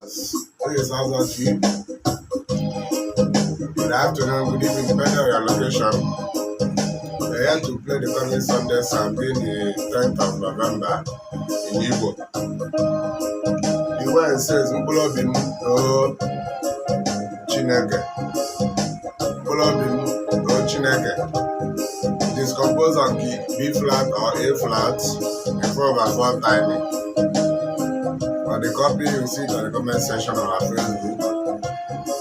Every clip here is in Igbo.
This is Azachi. Good afternoon, good evening, depending on your location. We're here to play the coming Sunday Sunday, the 10th of November in Igbo. The word says, Mkpụrụ o CHINEKE. Mkpụrụ o CHINEKE. It is composed on key B flat or A flat in 4/4 timing. On the copy, you see it on the comment section on our Facebook.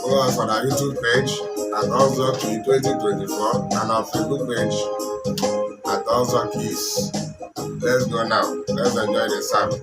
Follow us on our YouTube page at Ozoki 2024 and our Facebook page at Ozokis. Let's go now. Let's enjoy the sound.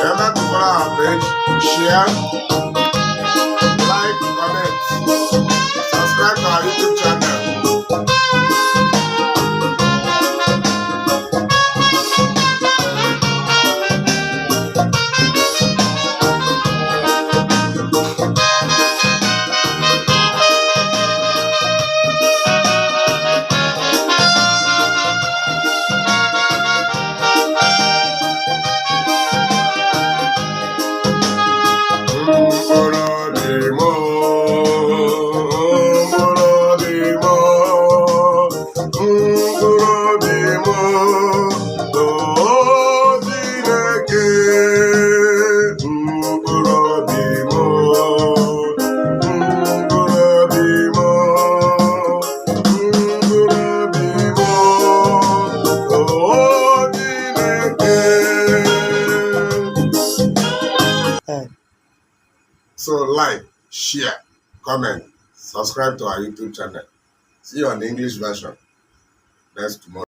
Remember to follow our page, share, like, comment, subscribe to our YouTube channel. So like, share, comment, subscribe to our YouTube channel. See you on the English version next tomorrow.